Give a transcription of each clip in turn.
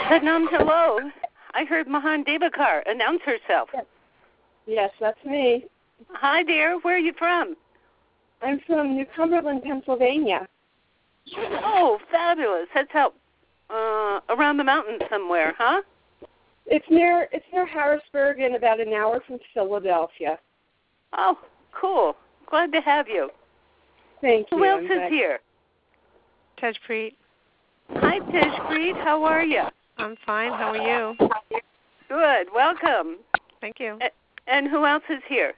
Satnam, hello. I heard Mahan Devakar announce herself. Yes, that's me. Hi, dear. Where are you from? I'm from New Cumberland, Pennsylvania. Oh, fabulous. That's out around the mountains somewhere, huh? It's near Harrisburg and about an hour from Philadelphia. Oh, cool. Glad to have you. Thank you. Who else is here? Tejpreet. Hi, Tejpreet. How are you? I'm fine. How are you? Good. Welcome. Thank you. And who else is here?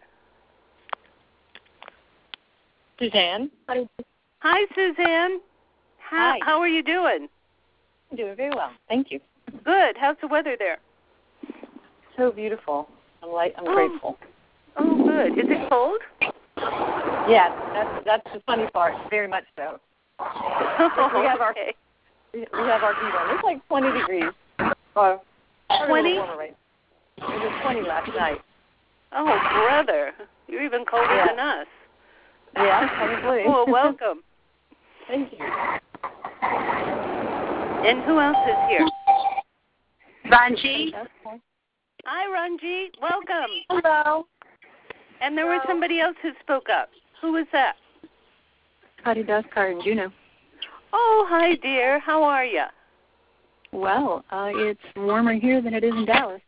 Suzanne. Hi, Suzanne. Hi. How are you doing? I'm doing very well. Thank you. Good. How's the weather there? So beautiful. I'm grateful. Oh, good. Is it cold? Yeah, that's the funny part. Very much so. We have our heat on. It's like 20 degrees. 20? It was 20 last night. Oh, brother. You're even colder than us. Yeah, probably. Well, welcome. Thank you. And who else is here? Ranji. Hi, Ranji. Welcome. Hello. And there was somebody else who spoke up. Who was that? Haridas Kaur in Juneau. Oh, hi, dear. How are you? Well, it's warmer here than it is in Dallas.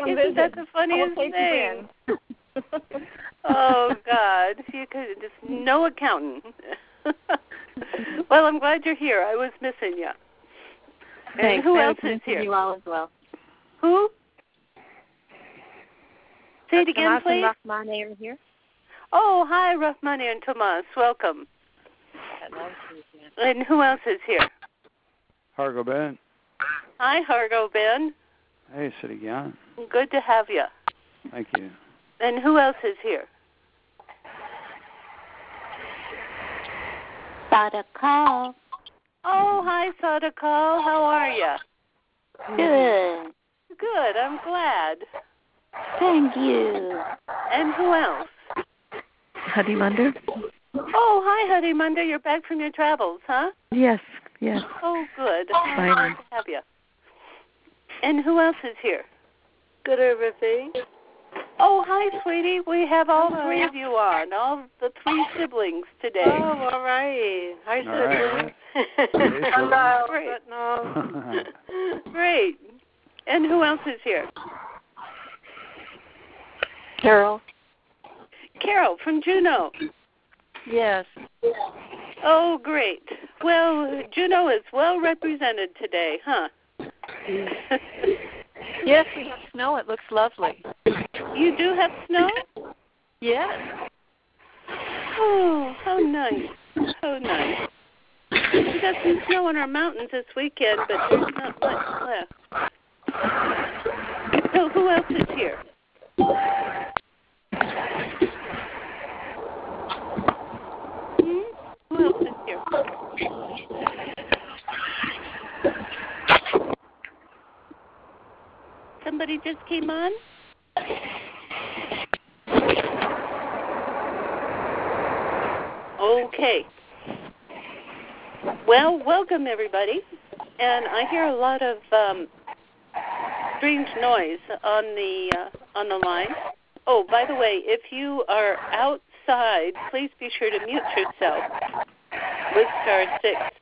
Isn't that the funniest thing? Oh, God. You could just no accountant. Well, I'm glad you're here. I was missing you. And Thanks. who else is here? You all as well. Who? Say it again, Tomas please. and Rahmane are here. Oh, hi, Rahmane and Tomas. Welcome. And who else is here? Hargo Ben. Hi, Hargo Ben. Hey, Siri Gian. Good to have you. Thank you. And who else is here? Sadakal. Oh, hi, Sadakal. How are you? Good. Good. I'm glad. Thank you. And who else? Hadi Munder? Oh, hi, Hadi Munder. You're back from your travels, huh? Yes. Oh, good. Fine. Glad to have you. And who else is here? Good evening. Oh, hi, sweetie. We have all three of you on, all the three siblings today. Oh, all right. Hi, siblings. Hello. Great. Great. And who else is here? Carol. Carol from Juneau. Yes. Oh, great. Well, Juneau is well represented today, huh? Yes, we have snow. It looks lovely. You do have snow? Yes. Oh, how nice. How nice. We got some snow on our mountains this weekend, but there's not much left. So who else is here? Who else is here? Somebody just came on? Okay. Well, welcome everybody. And I hear a lot of strange noise on the line. Oh, by the way, if you are outside, please be sure to mute yourself with *6,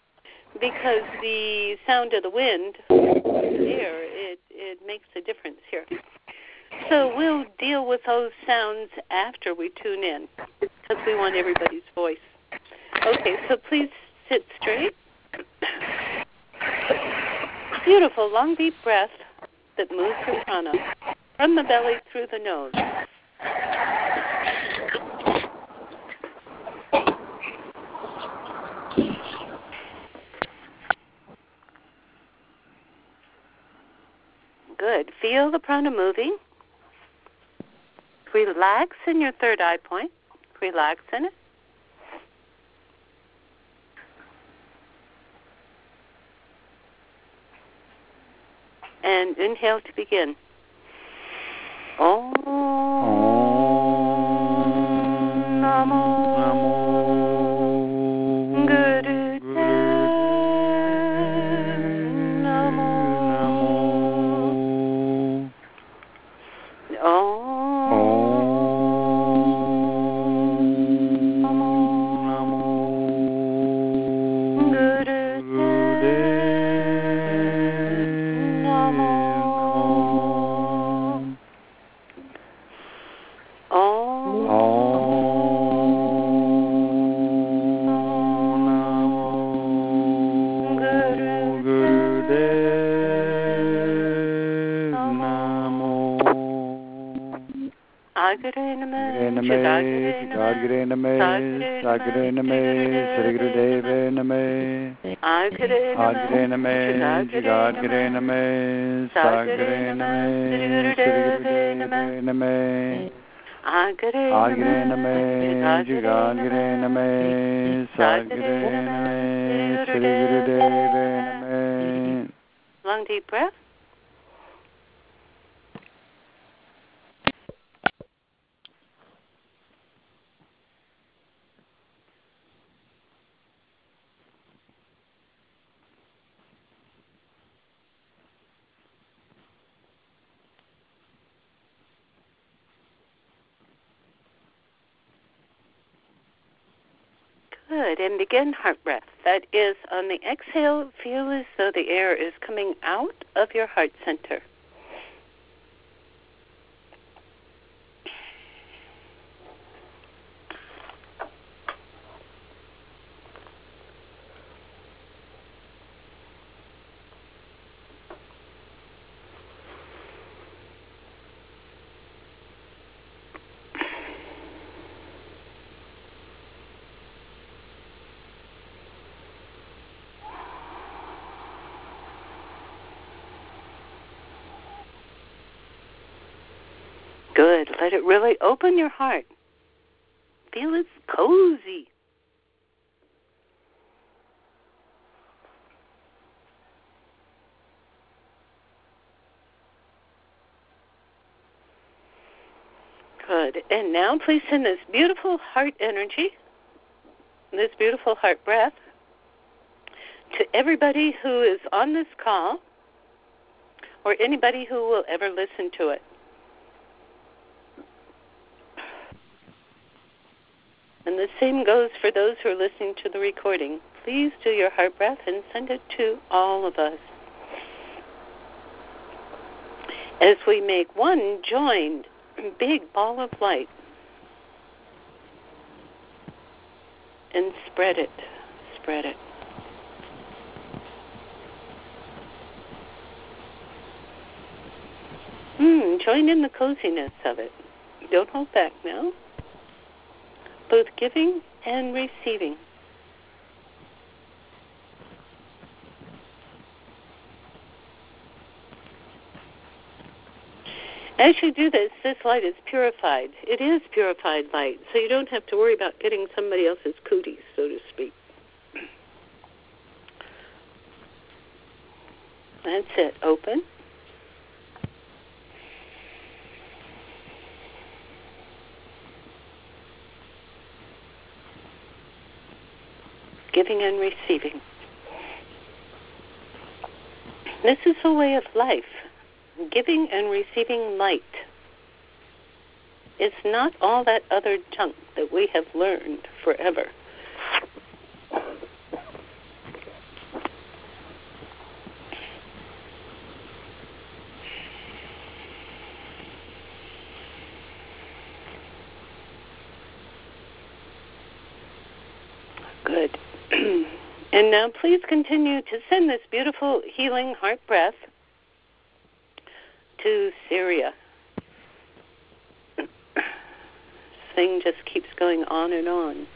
because the sound of the wind, air, it makes a difference here. So we'll deal with those sounds after we tune in, because we want everybody's voice. Okay, so please sit straight. Beautiful, long, deep breath that moves your prana from the belly through the nose. Good. Feel the prana moving. Relax in your third eye point. Relax in it. And inhale to begin. Om Namo Guru Sagre Name, Jagre Name, Sagre Name, Sri Guru Deva Name, Agre Name, Jagre Name, Sagre Name, Sri Guru Deva Name, Agre Name, Jagre Name, Sagre Name, Sri Guru Deva Name. Long deep breath. Good, and begin heart breath. That is, on the exhale, feel as though the air is coming out of your heart center. Good. Let it really open your heart. Feel it's cozy. Good. And now please send this beautiful heart energy, this beautiful heart breath, to everybody who is on this call or anybody who will ever listen to it. And the same goes for those who are listening to the recording. Please do your heart breath and send it to all of us. As we make one joined big ball of light and spread it, spread it. Join in the coziness of it. Don't hold back now. Both giving and receiving. As you do this, this light is purified. It is purified light, so you don't have to worry about getting somebody else's cooties, so to speak. That's it. Open. Giving and receiving. This is a way of life. Giving and receiving light. It's not all that other junk that we have learned forever. Good. And now please continue to send this beautiful healing heart breath to Syria. This thing just keeps going on and on.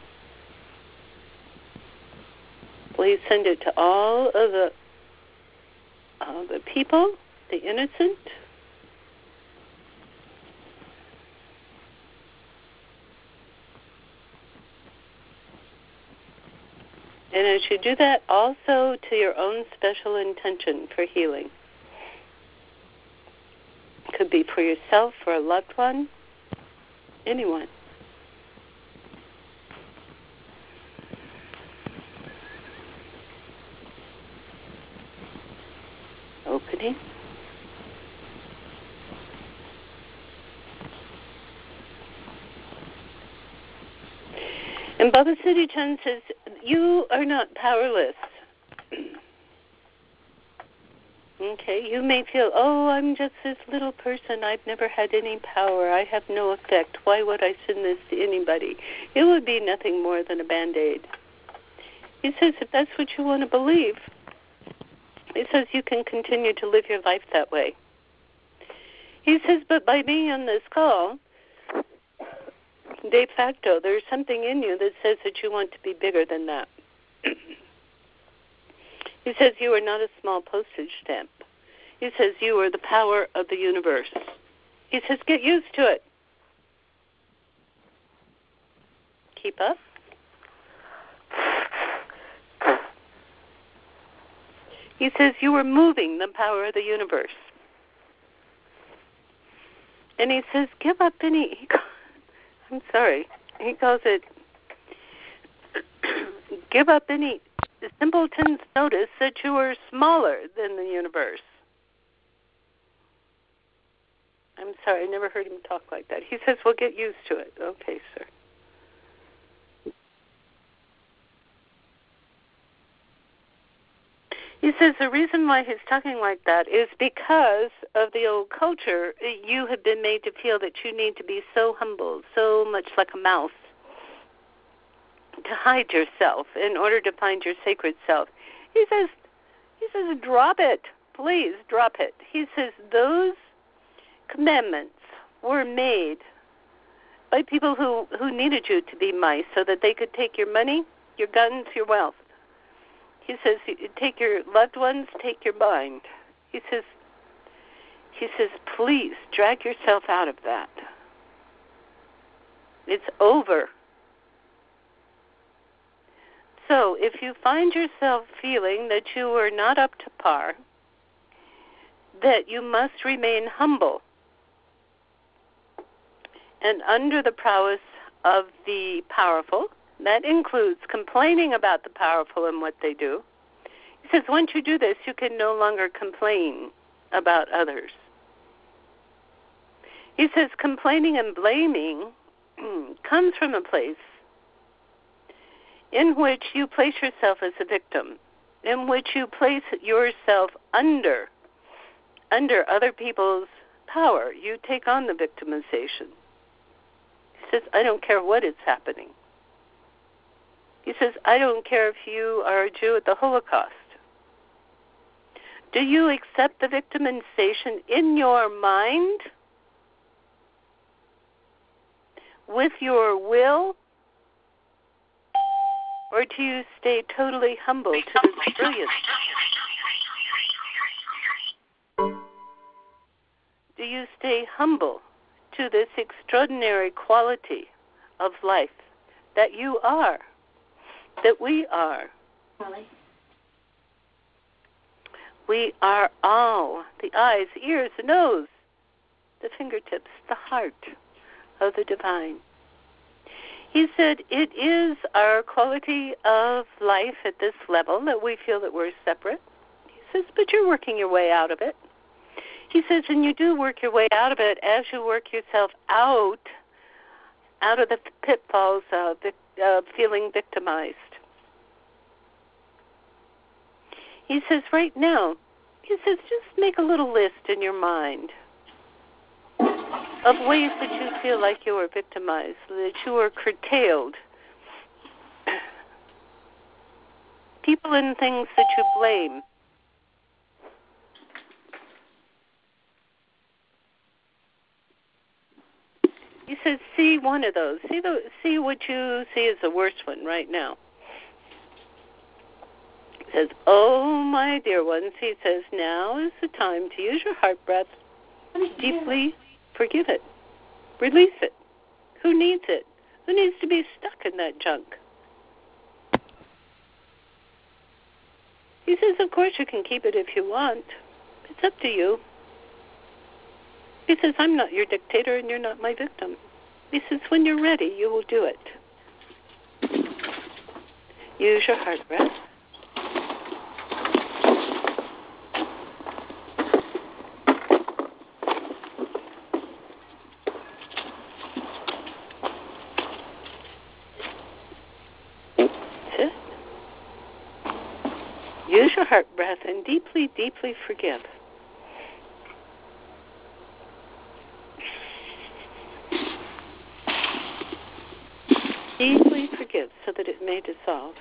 Please send it to all of the people, the innocent. And as you do that, also to your own special intention for healing. Could be for yourself, for a loved one, anyone. Opening. And Baba Siri Chand says, you are not powerless. Okay, you may feel, oh, I'm just this little person. I've never had any power. I have no effect. Why would I send this to anybody? It would be nothing more than a Band-Aid. He says, if that's what you want to believe, he says you can continue to live your life that way. He says, but by being on this call, de facto, there's something in you that says that you want to be bigger than that. He says you are not a small postage stamp. He says you are the power of the universe. He says get used to it. Keep up. He says you are moving the power of the universe. And he says give up any... I'm sorry. He calls it give up any simpleton's notice that you are smaller than the universe. I'm sorry, I never heard him talk like that. He says, well, get used to it. Okay, sir. He says the reason why he's talking like that is because of the old culture. You have been made to feel that you need to be so humble, so much like a mouse, to hide yourself in order to find your sacred self. He says, drop it. Please drop it. He says those commandments were made by people who needed you to be mice so that they could take your money, your guns, your wealth. He says, take your loved ones, take your mind. He says, please drag yourself out of that. It's over. So if you find yourself feeling that you are not up to par, that you must remain humble and under the prowess of the powerful, that includes complaining about the powerful and what they do. He says once you do this, you can no longer complain about others. He says complaining and blaming comes from a place in which you place yourself as a victim, in which you place yourself under other people's power. You take on the victimization. He says, I don't care what is happening. He says, I don't care if you are a Jew at the Holocaust. Do you accept the victimization in your mind, with your will, or do you stay totally humble to this brilliance? Do you stay humble to this extraordinary quality of life that you are, that we are? We are all, the eyes, ears, the nose, the fingertips, the heart of the divine. He said it is our quality of life at this level that we feel that we're separate. He says, but you're working your way out of it. He says, and you do work your way out of it as you work yourself out of the pitfalls of feeling victimized. He says right now, he says, just make a little list in your mind of ways that you feel like you are victimized, that you are curtailed. People and things that you blame. He says, see one of those. See what you see as the worst one right now. He says, oh, my dear ones, he says, now is the time to use your heart breath. Deeply forgive it. Release it. Who needs it? Who needs to be stuck in that junk? He says, of course you can keep it if you want. It's up to you. He says, I'm not your dictator and you're not my victim. He says, when you're ready, you will do it. Use your heart breath. Use your heart breath and deeply, deeply forgive. Deeply forgive so that it may dissolve.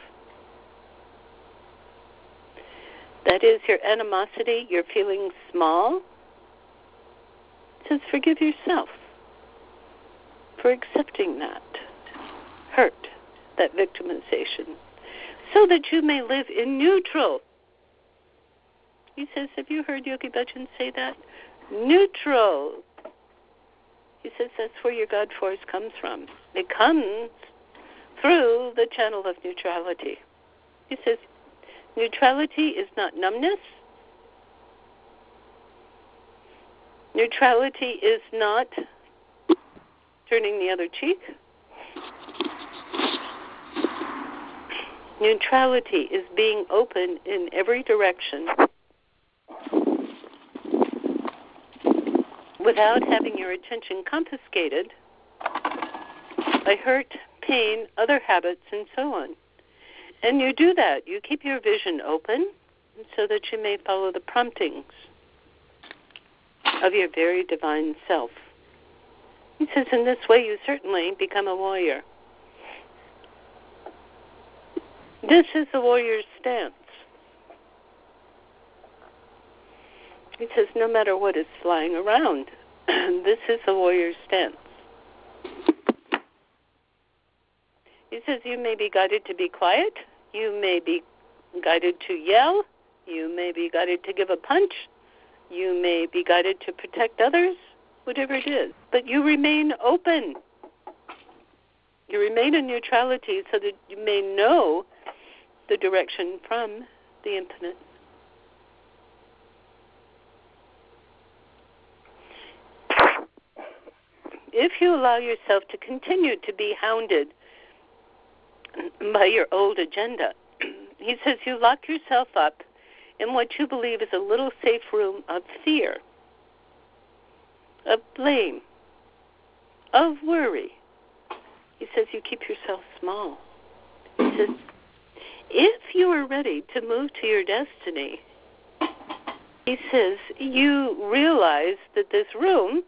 That is your animosity, you're feeling small. It says forgive yourself. for accepting that hurt, that victimization, so that you may live in neutral. He says, have you heard Yogi Bhajan say that? Neutral. He says that's where your God force comes from. It comes through the channel of neutrality. He says neutrality is not numbness. Neutrality is not turning the other cheek. Neutrality is being open in every direction without having your attention confiscated by hurt, pain, other habits, and so on. And you do that. You keep your vision open so that you may follow the promptings of your very divine self. He says, in this way, you certainly become a warrior. This is the warrior's stance. He says, no matter what is flying around, this is the warrior's stance. He says, you may be guided to be quiet. You may be guided to yell. You may be guided to give a punch. You may be guided to protect others, whatever it is. But you remain open. You remain in neutrality so that you may know the direction from the infinite. If you allow yourself to continue to be hounded by your old agenda, he says you lock yourself up in what you believe is a little safe room of fear, of blame, of worry. He says you keep yourself small. He says, if you are ready to move to your destiny, he says you realize that this room,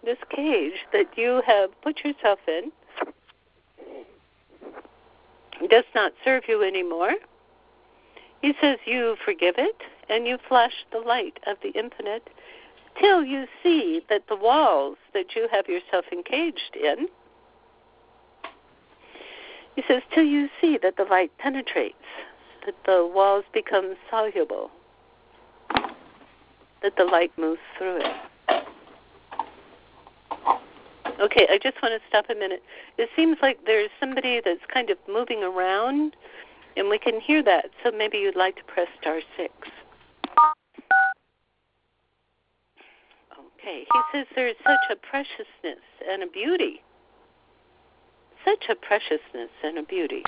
this cage that you have put yourself in, does not serve you anymore. He says you forgive it and you flash the light of the infinite till you see that the walls that you have yourself encaged in, he says, till you see that the light penetrates, that the walls become soluble, that the light moves through it. Okay, I just want to stop a minute. It seems like there's somebody that's kind of moving around, and we can hear that, so maybe you'd like to press *6. Okay, he says there's such a preciousness and a beauty. Such a preciousness and a beauty.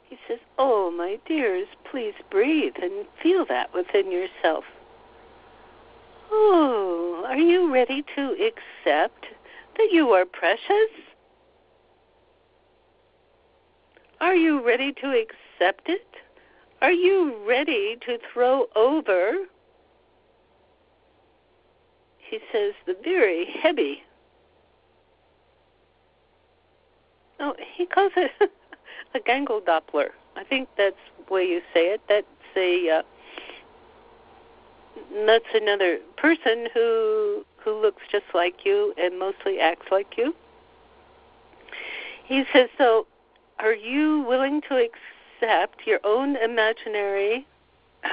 He says, oh, my dears, please breathe and feel that within yourself. Oh, are you ready to accept that you are precious? Are you ready to accept it? Are you ready to throw over, he says, the very heavy, he calls it a gangle Doppler. I think that's the way you say it. That's another person who looks just like you and mostly acts like you. He says, so are you willing to accept your own imaginary,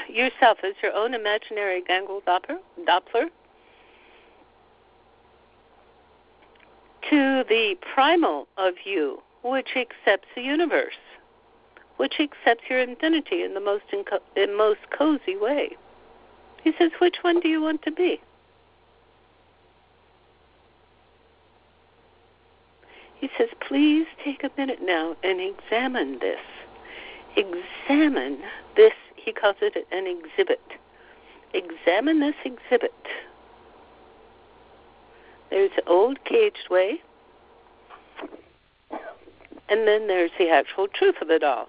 yourself as your own imaginary gangle Doppler? To the primal of you, which accepts the universe, which accepts your infinity in the most cozy way. He says, which one do you want to be? He says, please take a minute now and examine this. Examine this, he calls it an exhibit. Examine this exhibit. There's the old caged way, and then there's the actual truth of it all.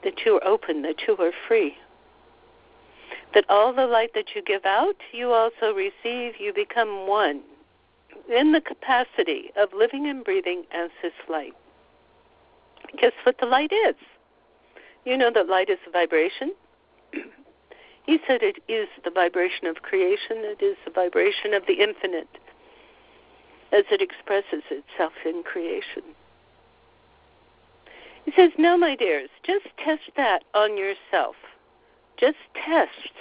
That you are open, that you are free. That all the light that you give out, you also receive, you become one in the capacity of living and breathing as this light. Guess what the light is? You know that light is a vibration. He said it is the vibration of creation. It is the vibration of the infinite as it expresses itself in creation. He says, now, my dears, just test that on yourself. Just test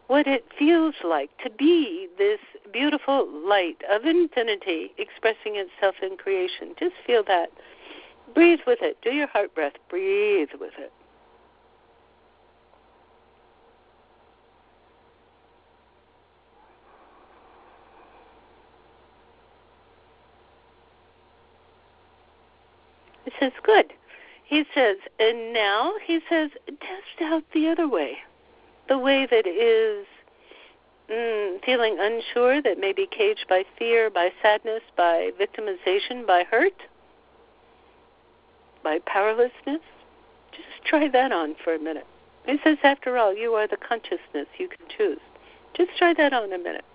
what it feels like to be this beautiful light of infinity expressing itself in creation. Just feel that. Breathe with it. Do your heart breath. Breathe with it. He says, good. He says, and now, he says, test out the other way. The way that is feeling unsure, that may be caged by fear, by sadness, by victimization, by hurt, by powerlessness. Just try that on for a minute. He says, after all, you are the consciousness you can choose. Just try that on a minute.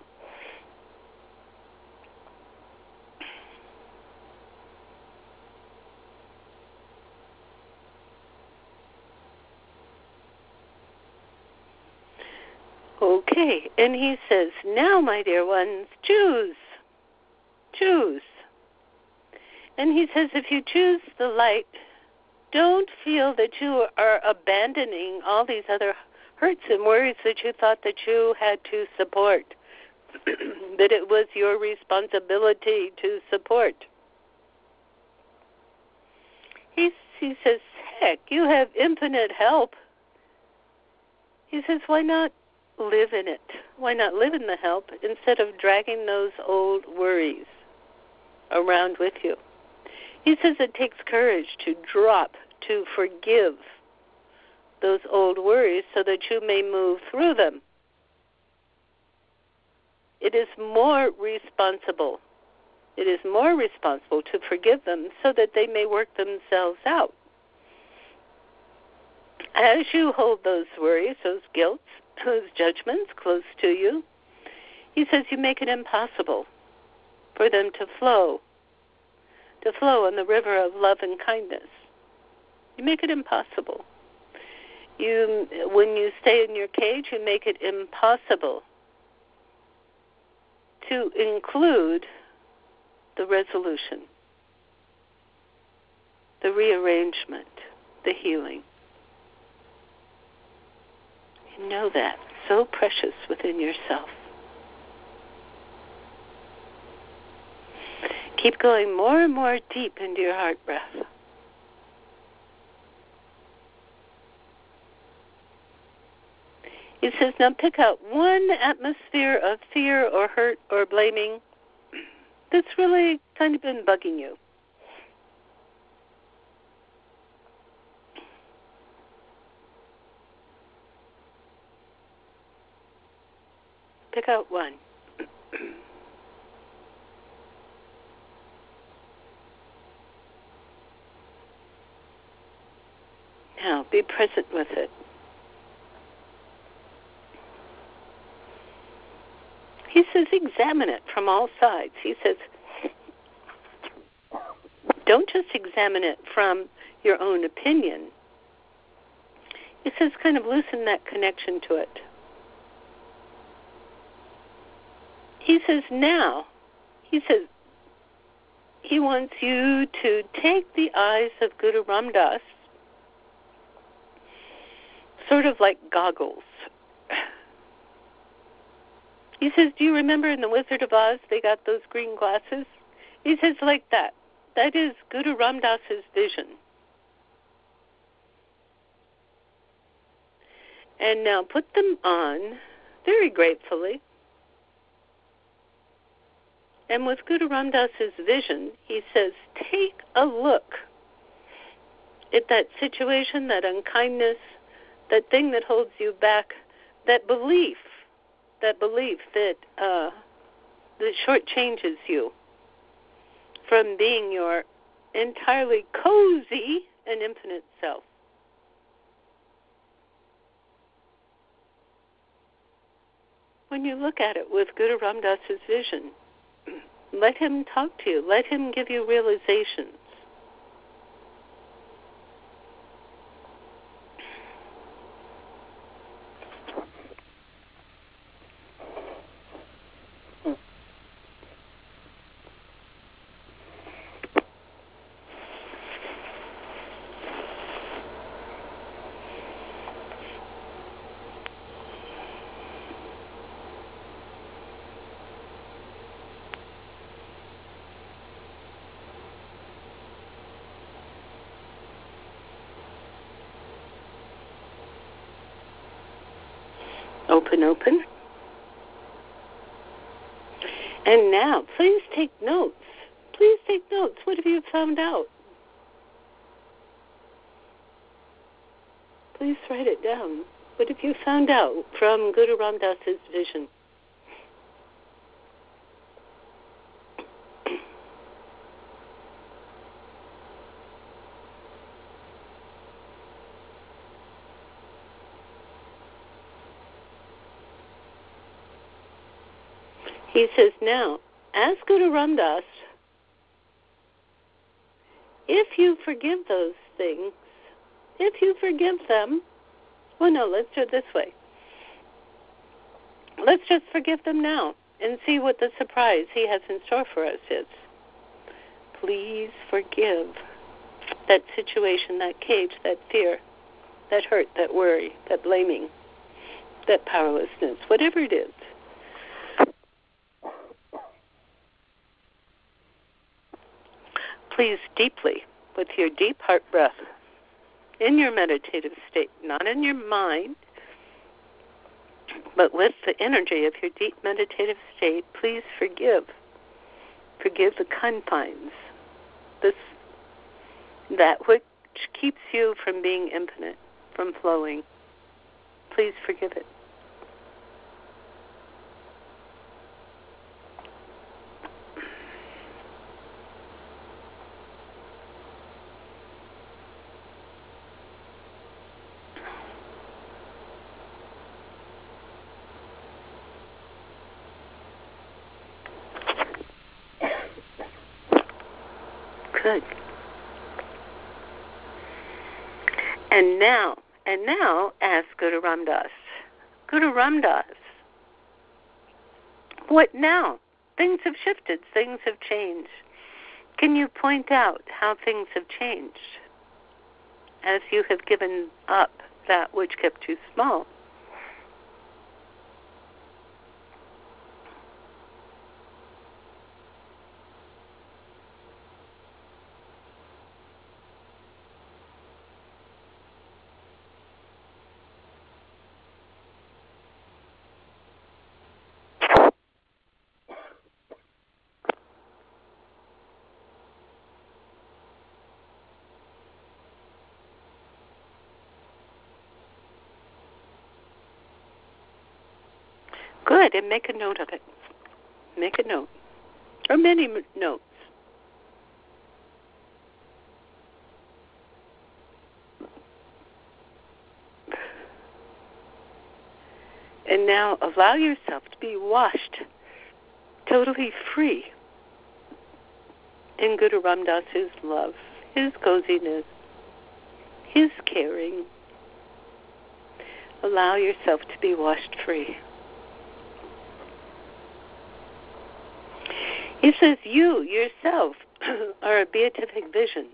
Okay, and he says, now, my dear ones, choose. Choose. And he says, if you choose the light, don't feel that you are abandoning all these other hurts and worries that you thought that you had to support, that it was your responsibility to support. He says, heck, you have infinite help. He says, why not live in it? Why not live in the help instead of dragging those old worries around with you? He says it takes courage to drop, to forgive those old worries so that you may move through them. It is more responsible. It is more responsible to forgive them so that they may work themselves out. As you hold those worries, those guilts, those judgments close to you, he says you make it impossible for them to flow on the river of love and kindness. You make it impossible. When you stay in your cage, you make it impossible to include the resolution, the rearrangement, the healing. You know that, so precious within yourself. Keep going more and more deep into your heart breath. He says, now pick out one atmosphere of fear or hurt or blaming that's really kind of been bugging you. Pick out one. Now, be present with it. He says, examine it from all sides. He says, don't just examine it from your own opinion. He says, kind of loosen that connection to it. He says, now, he says, he wants you to take the eyes of Guru Ram Das, sort of like goggles. He says, do you remember in The Wizard of Oz, they got those green glasses? He says, like that. That is Guru Ram Das's vision. And now put them on very gratefully. And with Guru Ram Das's vision, he says, take a look at that situation, that unkindness, that thing that holds you back, that belief that shortchanges you from being your entirely cozy and infinite self. When you look at it with Guru Ram Das's vision, let him talk to you. Let him give you realizations. Open, open. And now, please take notes. Please take notes. What have you found out? Please write it down. What have you found out from Guru Ram Das's vision? He says, now, ask Guru Ram Das, if you forgive those things, if you forgive them, well, no, let's do it this way. Let's just forgive them now and see what the surprise he has in store for us is. Please forgive that situation, that cage, that fear, that hurt, that worry, that blaming, that powerlessness, whatever it is. Please deeply, with your deep heart breath, in your meditative state, not in your mind, but with the energy of your deep meditative state, please forgive. Forgive the confines, that which keeps you from being infinite, from flowing. Please forgive it. Good. And now ask Guru Ram Das. Guru Ram Das, what now? Things have shifted. Things have changed. Can you point out how things have changed as you have given up that which kept you small? Good, and make a note of it. Make a note. Or many notes. And now allow yourself to be washed totally free in Guru Ram Das's love, his coziness, his caring. Allow yourself to be washed free. He says you, yourself, are a beatific vision.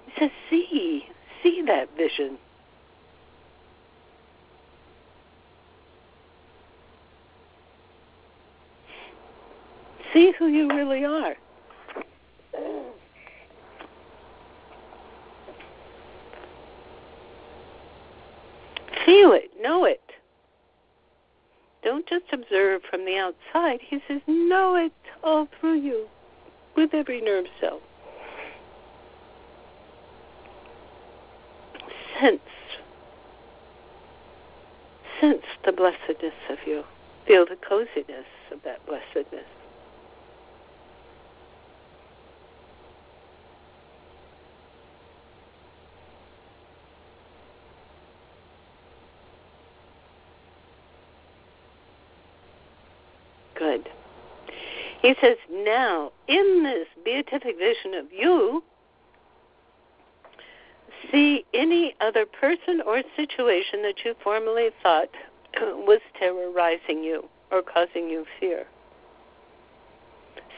He says, see that vision. See who you really are. Feel it, know it. Don't just observe from the outside. He says, know it all through you, with every nerve cell. Sense the blessedness of you. Feel the coziness of that blessedness. Good. He says, now, in this beatific vision of you, see any other person or situation that you formerly thought was terrorizing you or causing you fear.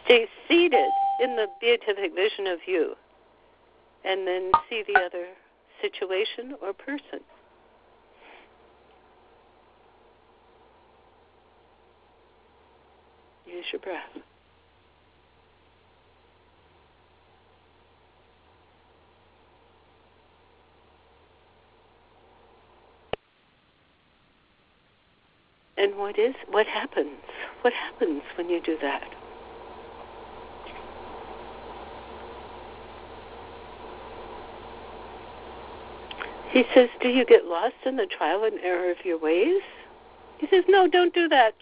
Stay seated in the beatific vision of you, and then see the other situation or person. Use your breath. And what happens? What happens when you do that? He says, do you get lost in the trial and error of your ways? He says, no, don't do that.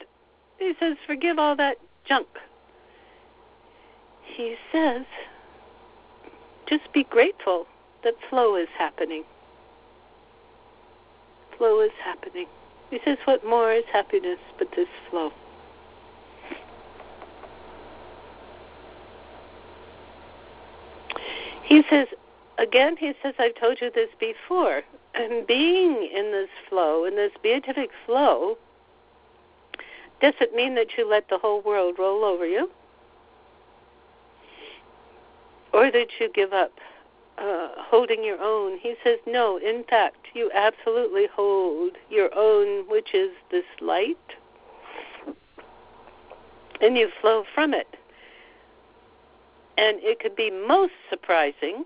He says, forgive all that junk. He says, just be grateful that flow is happening. Flow is happening. He says, what more is happiness but this flow? He says, again, he says, I've told you this before, and being in this flow, in this beatific flow, doesn't mean that you let the whole world roll over you, or that you give up holding your own. He says, no, in fact, you absolutely hold your own, which is this light, and you flow from it. And it could be most surprising,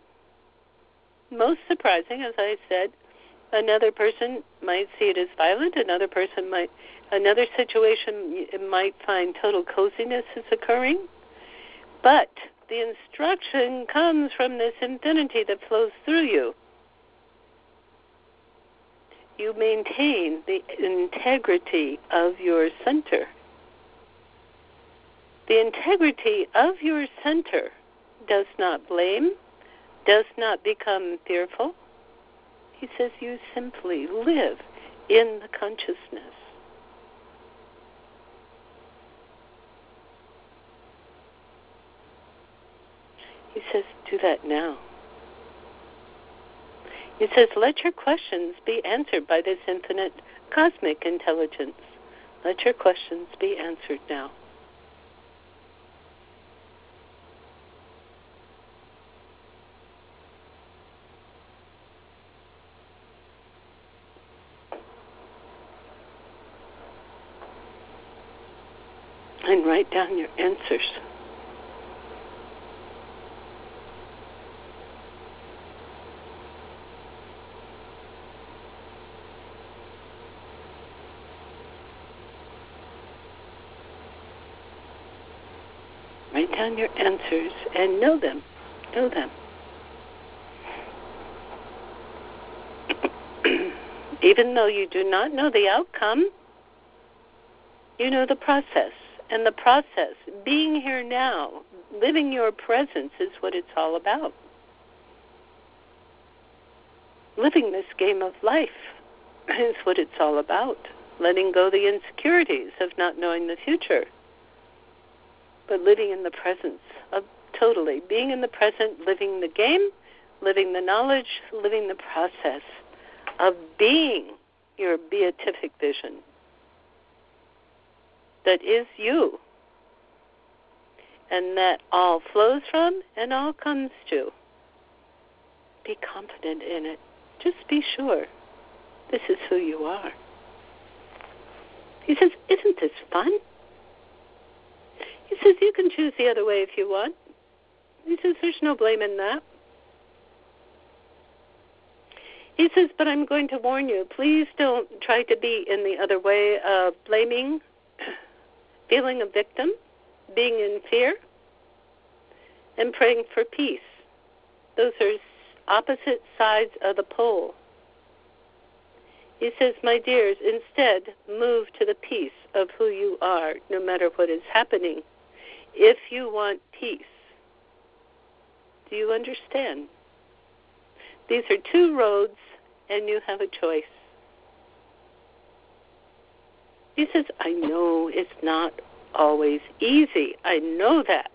as I said. Another person might see it as violent. Another situation might find total coziness is occurring. But the instruction comes from this infinity that flows through you. You maintain the integrity of your center. The integrity of your center does not blame, does not become fearful. He says you simply live in the consciousness. He says, do that now. He says, let your questions be answered by this infinite cosmic intelligence. Let your questions be answered now. And write down your answers. Write down your answers and know them. Know them. Even though you do not know the outcome, you know the process. And the process, being here now, living your presence is what it's all about. Living this game of life is what it's all about. Letting go the insecurities of not knowing the future. But living in the presence of totally. Being in the present, living the game, living the knowledge, living the process of being your beatific vision. That is you, and that all flows from and all comes to. Be confident in it. Just be sure this is who you are. He says, isn't this fun? He says, you can choose the other way if you want. He says, there's no blame in that. He says, but I'm going to warn you, please don't try to be in the other way of blaming, feeling a victim, being in fear, and praying for peace. Those are opposite sides of the pole. He says, my dears, instead move to the peace of who you are, no matter what is happening, if you want peace. Do you understand? These are two roads, and you have a choice. He says, I know it's not always easy. I know that.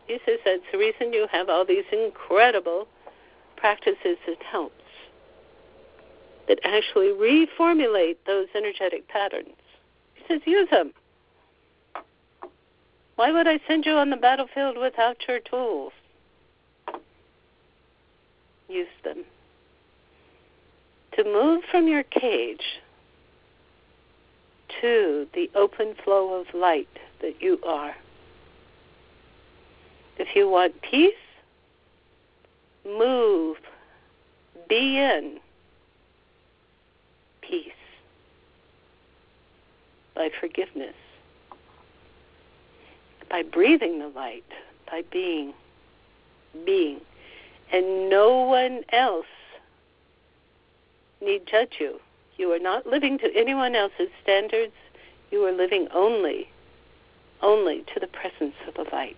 He says that's the reason you have all these incredible practices that helps, that actually reformulate those energetic patterns. He says, use them. Why would I send you on the battlefield without your tools? Use them. To move from your cage to the open flow of light that you are. If you want peace, move, be in peace. by forgiveness, by breathing the light, by being. And no one else need judge you. You are not living to anyone else's standards. You are living only to the presence of the light.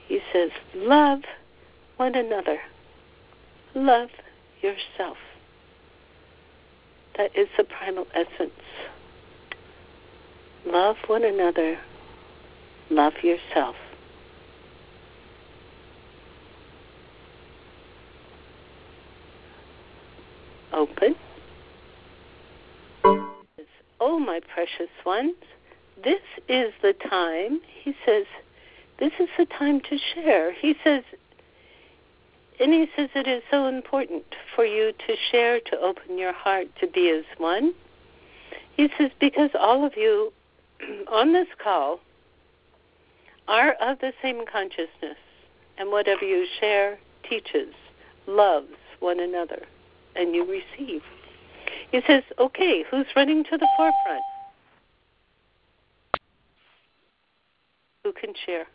He says, love one another. Love yourself. That is the primal essence. Love one another. Love yourself. Open. Oh, my precious ones, this is the time, he says, this is the time to share. He says it is so important for you to share, to open your heart, to be as one. He says, because all of you on this call are of the same consciousness, and whatever you share teaches, loves one another, and you receive. He says, okay, who's running to the forefront? Who can share?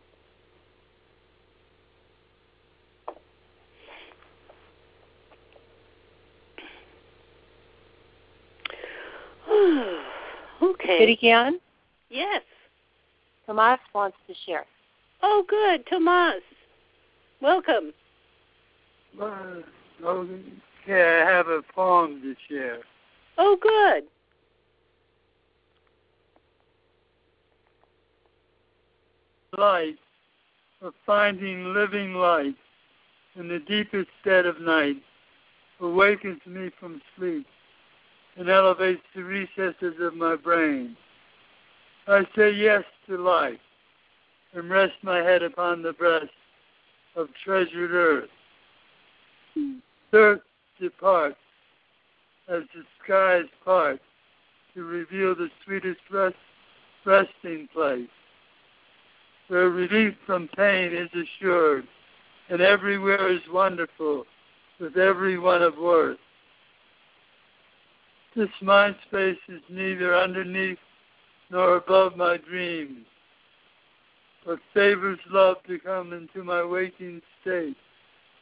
Okay. Siri Gian? Yes. Tomas wants to share. Oh, good. Tomas. Welcome. Okay, I have a poem to share. Oh, good. Light of finding living light in the deepest dead of night awakens me from sleep and elevates the recesses of my brain. I say yes to life and rest my head upon the breast of treasured earth. Thirst departs as the skies part to reveal the sweetest resting place, where relief from pain is assured, and everywhere is wonderful with every one of worth. This mind space is neither underneath nor above my dreams, but favors love to come into my waking state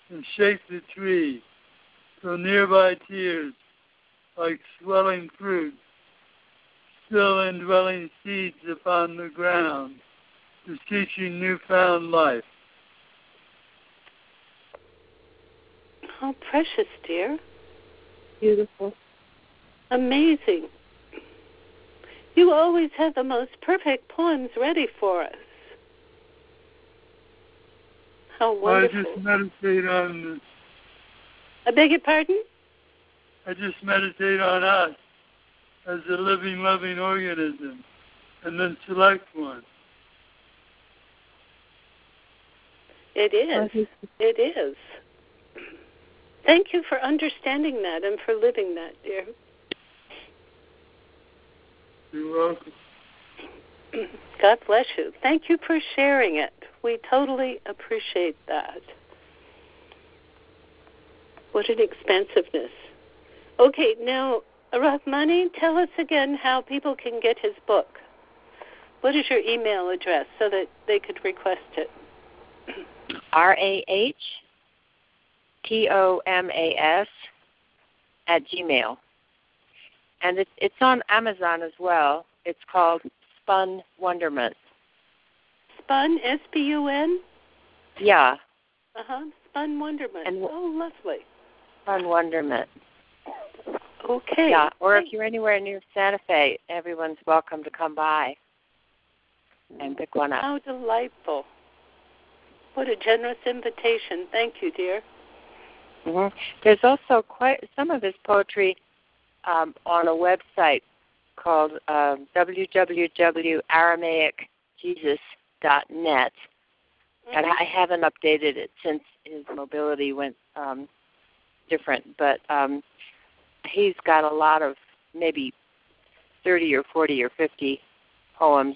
and shake the tree, so nearby tears, like swelling fruit, still indwelling seeds upon the ground, beseeching newfound life. How precious, dear. Beautiful. Amazing. You always have the most perfect poems ready for us. How wonderful. I just meditate on this. I beg your pardon? I just meditate on us as a living, loving organism, and then select one. It is. It is. Thank you for understanding that and for living that, dear. You're welcome. God bless you. Thank you for sharing it. We totally appreciate that. What an expansiveness. Okay, now, Rahmani, tell us again how people can get his book. What is your email address so that they could request it? RAHTOMAS@gmail. And it's on Amazon as well. It's called Spun Wonderment. Spun, S-P-U-N? Yeah. Spun Wonderment. Oh, lovely. Spun Wonderment. Okay. Yeah, or if you're anywhere near Santa Fe, everyone's welcome to come by and pick one up. How delightful. What a generous invitation. Thank you, dear. Mm-hmm. There's also quite some of his poetry on a website called www.aramaicjesus.net. And I haven't updated it since his mobility went different. But he's got a lot of maybe 30 or 40 or 50 poems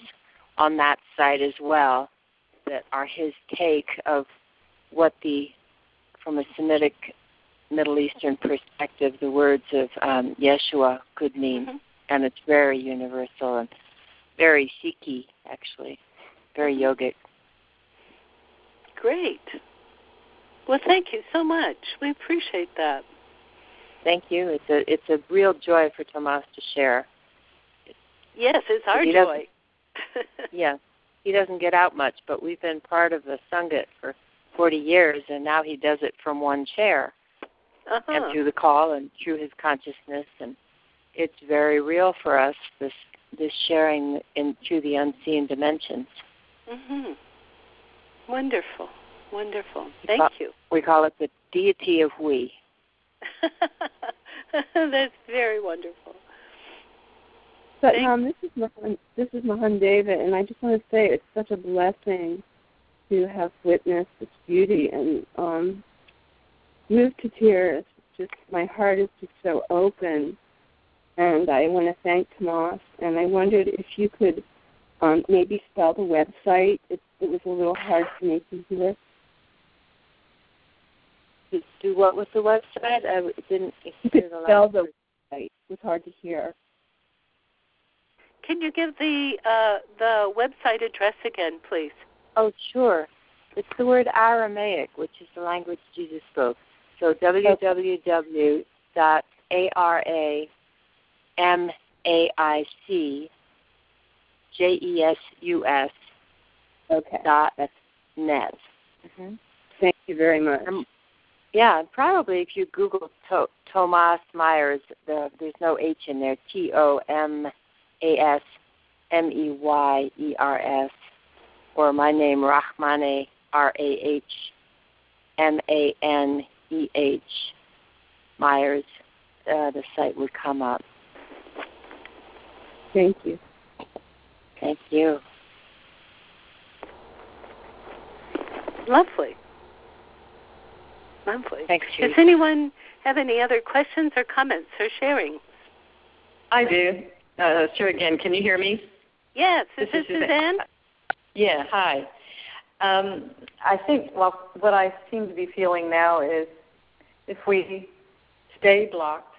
on that site as well that are his take of what from a Semitic Middle Eastern perspective, the words of Yeshua could mean, and it's very universal and very Sikhi, actually, very yogic. Great. Well, thank you so much. We appreciate that. Thank you. It's a real joy for Tomas to share. Yes, it's our joy. Yeah. He doesn't get out much, but we've been part of the Sangat for 40 years, and now he does it from one chair and through the call and through his consciousness. And it's very real for us, this sharing through the unseen dimensions. Wonderful. Wonderful. Thank you. We call it the deity of we. That's very wonderful. But this is Mahan Deva, and I just want to say it's such a blessing to have witnessed this beauty and moved to tears. Just my heart is just so open, and I want to thank Tomas. And I wondered if you could maybe spell the website. It was a little hard for me to hear. Do what with the website? I didn't hear the last spell the website. It was hard to hear. Can you give the website address again, please? Oh, sure. It's the word Aramaic, which is the language Jesus spoke. So www.aramaijesus.net. Thank you very much. Yeah, and probably if you Google Tomas Myers, there's no H in there, TOMASMEYERS, or my name, Rahmane, RAHMANEH, Myers, the site would come up. Thank you. Thank you. Lovely. Lovely. Thanks, Does anyone have any other questions or comments or sharing? I do. Siri again. Can you hear me? Yes. Is this Suzanne? Yeah. Hi. I think what I seem to be feeling now is if we stay blocked,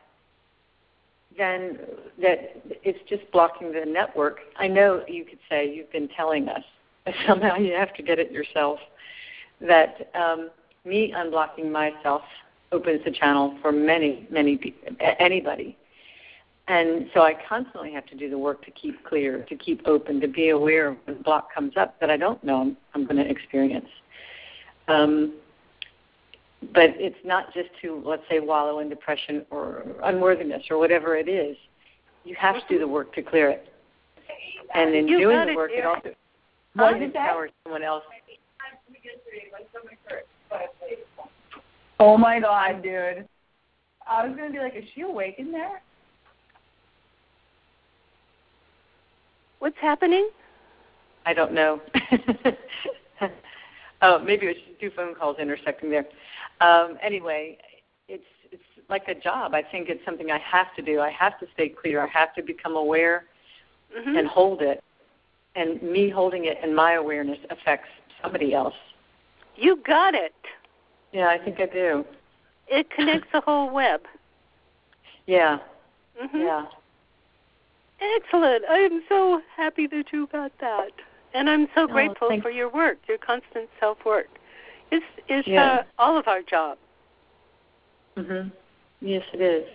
then that it's just blocking the network. I know you could say you've been telling us, but somehow you have to get it yourself, that me unblocking myself opens the channel for many people, anybody. And so I constantly have to do the work to keep clear, to keep open, to be aware of when the block comes up that I don't know I'm going to experience. But it's not just to, let's say, wallow in depression or unworthiness or whatever it is. You have to do the work to clear it. And in doing the work, it also empowers someone else. Oh my God, dude. I was going to be like, is she awake in there? What's happening? I don't know. Oh, maybe it was just 2 phone calls intersecting there. Anyway, it's like a job. I think it's something I have to do. I have to stay clear. I have to become aware and hold it. And me holding it and my awareness affects somebody else. You got it. Yeah, I think I do. It connects the whole web. Yeah. Yeah. Excellent. I am so happy that you got that. And I'm so grateful for your work, your constant self-work. It's all of our job. Yes, it is.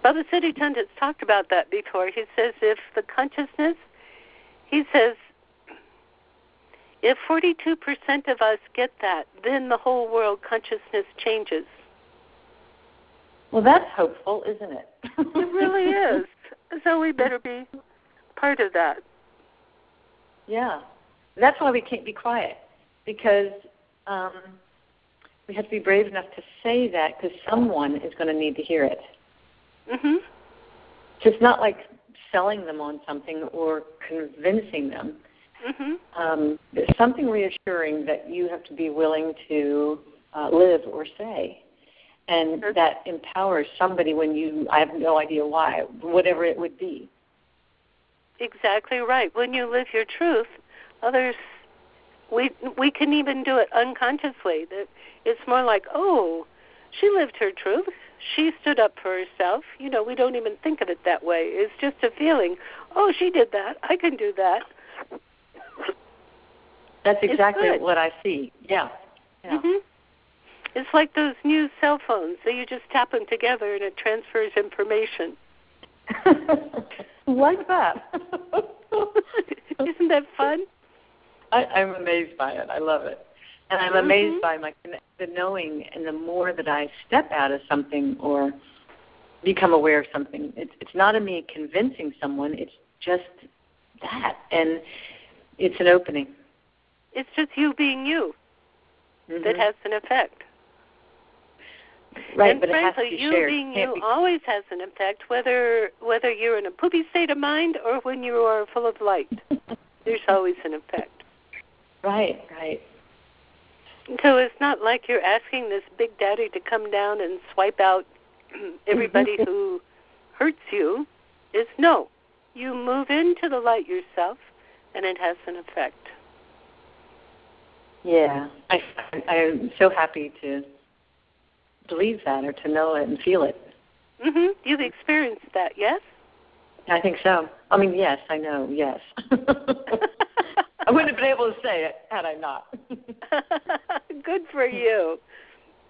Baba Siri Chand has talked about that before. He says if 42% of us get that, then the whole world consciousness changes. Well, that's hopeful, isn't it? It really is. So we better be part of that. Yeah. That's why we can't be quiet, because we have to be brave enough to say that because someone is going to need to hear it. So it's not like selling them on something or convincing them. There's something reassuring that you have to be willing to live or say. And that empowers somebody when I have no idea why, whatever it would be. Exactly right. When you live your truth, others we can even do it unconsciously. That it's more like, oh, she lived her truth. She stood up for herself. You know, we don't even think of it that way. It's just a feeling. Oh, she did that. I can do that. That's exactly what I see. Yeah. Mm-hmm. It's like those new cell phones. So you just tap them together and it transfers information. Like that. Isn't that fun? I'm amazed by it. I love it. And I'm amazed by the knowing, and the more that I step out of something or become aware of something, it's not in me convincing someone, it's just that. And it's an opening. It's just you being you that has an effect. Right, and but frankly, it has to be you shared. being you always has an effect, whether you're in a poopy state of mind or when you are full of light. There's always an effect. Right. So it's not like you're asking this big daddy to come down and swipe out everybody who hurts you. It's no. You move into the light yourself, and it has an effect. Yeah. I'm so happy to believe that, or to know it and feel it. Mm-hmm. You've experienced that, yes? I think so. I mean, yes, I know, yes. I wouldn't have been able to say it had I not. Good for you.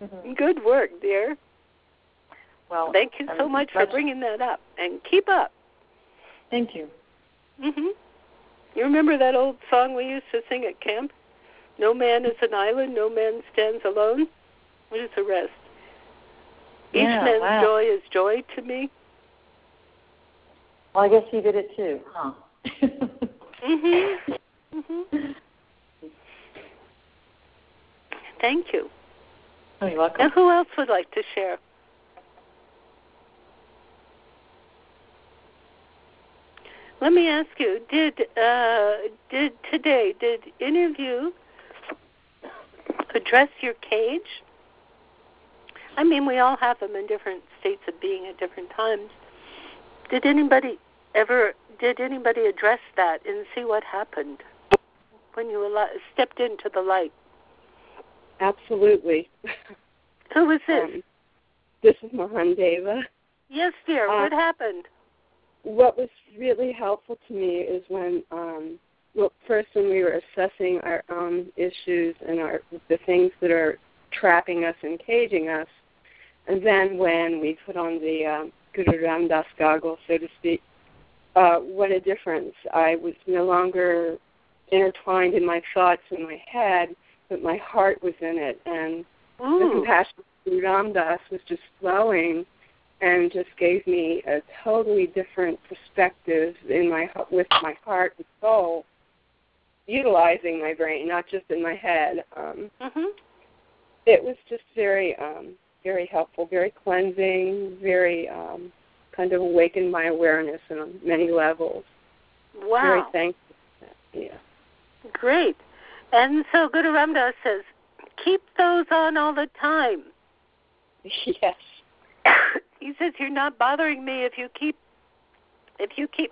Mm-hmm. Good work, dear. Well, thank you so much for bringing that up, and keep up. Thank you. Mm-hmm. You remember that old song we used to sing at camp? No man is an island, no man stands alone. What is the rest? Each man's joy is joy to me. Well, I guess you did it too, huh? Mm-hmm. Thank you. Oh, you're welcome. Now, who else would like to share? Let me ask you, did any of you address your cage? I mean, we all have them in different states of being at different times. Did anybody address that and see what happened when you stepped into the light? Absolutely. Who was this? This is Mahandeva. Yes, dear. What happened? What was really helpful to me is when, first when we were assessing our own issues and the things that are trapping us and caging us, and then when we put on the Guru Ram Das goggles, so to speak, what a difference. I was no longer intertwined in my thoughts in my head, but my heart was in it, and the compassion of Guru Ram Das was just flowing and just gave me a totally different perspective with my heart and soul, utilizing my brain, not just in my head. It was just very, very helpful, very cleansing, very kind of awakened my awareness on many levels. Wow. Very thankful for that. Yeah. Great. And so Guru Ram Das says, keep those on all the time. Yes. He says, you're not bothering me if you keep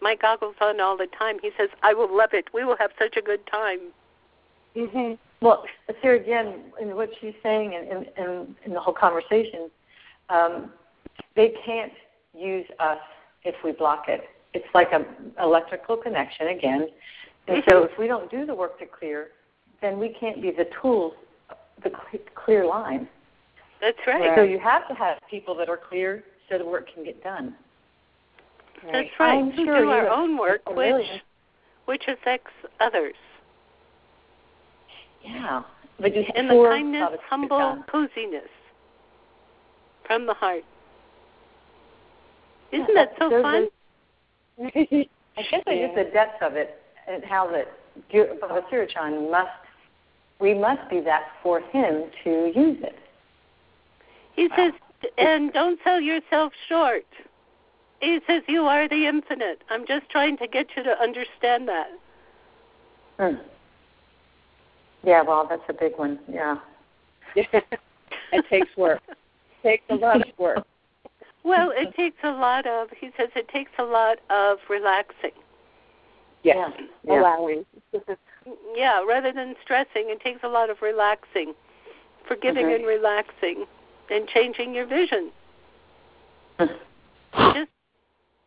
my goggles on all the time. He says, I will love it. We will have such a good time. Mm-hmm. Well, Siri Gian, in what she's saying in the whole conversation, they can't use us if we block it. It's like an electrical connection again. And so if we don't do the work to clear, then we can't be the tools, the clear line. That's right. So you have to have people that are clear so the work can get done. That's right. We do our own work, which affects others. Yeah. And the kindness, humble coziness from the heart. Isn't that so fun? I guess it's just the depth of it and how that Baba Siri Chand we must be that for him to use it. He says, and don't sell yourself short. He says, you are the infinite. I'm just trying to get you to understand that. Yeah, well, that's a big one, yeah. It takes work. It takes a lot of work. Well, he says it takes a lot of relaxing. Yes, allowing. Yeah, rather than stressing, it takes a lot of relaxing, forgiving and relaxing, and changing your vision. Just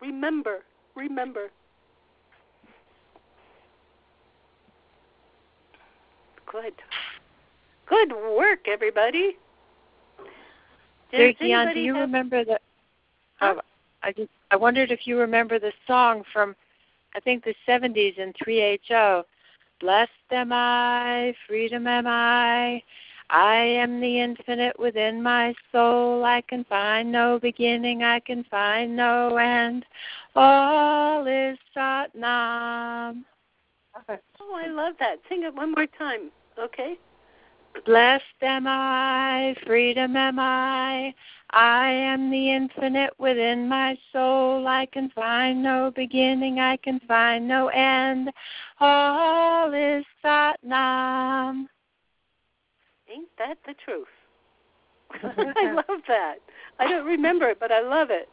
remember. Good work, everybody. Siri Gian, do you remember the? I wondered if you remember the song from, I think, the 70s in 3HO. Blessed am I, freedom am I am the infinite within my soul. I can find no beginning, I can find no end. All is Sat Nam. Oh, I love that. Sing it one more time, okay? Blessed am I, freedom am I am the infinite within my soul. I can find no beginning, I can find no end. All is Sat Nam. Ain't that the truth? I love that. I don't remember it, but I love it.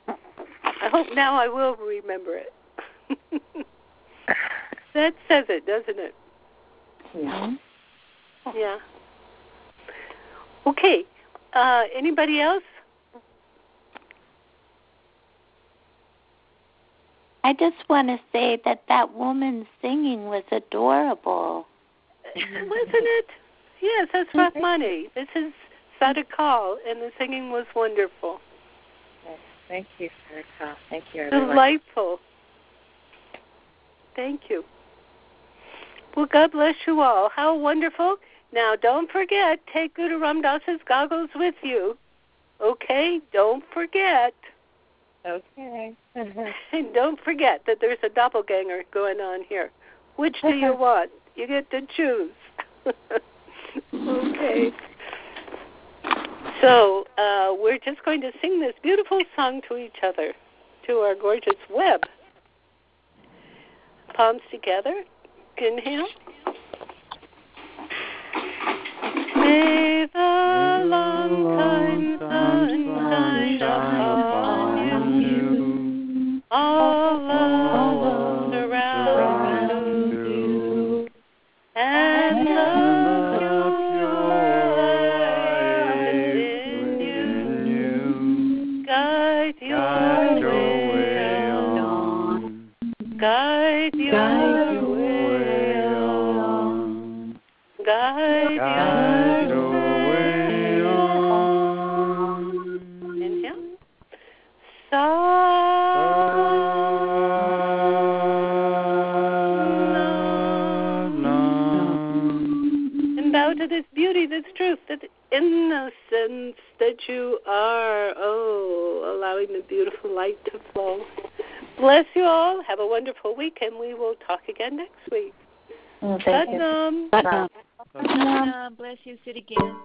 I hope now I will remember it. That says it, doesn't it? Yeah. Yeah. Okay. Anybody else? I just want to say that woman singing was adorable. Wasn't it? Yes, that's Rahmani. This is Sadakal, and the singing was wonderful. Yes, thank you, Sadakal. Thank you, everyone. Delightful. Thank you. Well, God bless you all. How wonderful. Now, don't forget, take Guru Ram Das's goggles with you. Okay? Don't forget. Okay. And don't forget that there's a doppelganger going on here. Which do you want? You get to choose. Okay. So we're just going to sing this beautiful song to each other, to our gorgeous web. Palms together. Inhale. May the long time sunshine upon you, all love surround you, and love within you, guide your way on, guide your way on, guide your way on. Inhale. And bow to this beauty, this truth, this innocence that you are. Oh, allowing the beautiful light to flow. Bless you all. Have a wonderful week, and we will talk again next week. Thank you. Bless you, Siri Gian.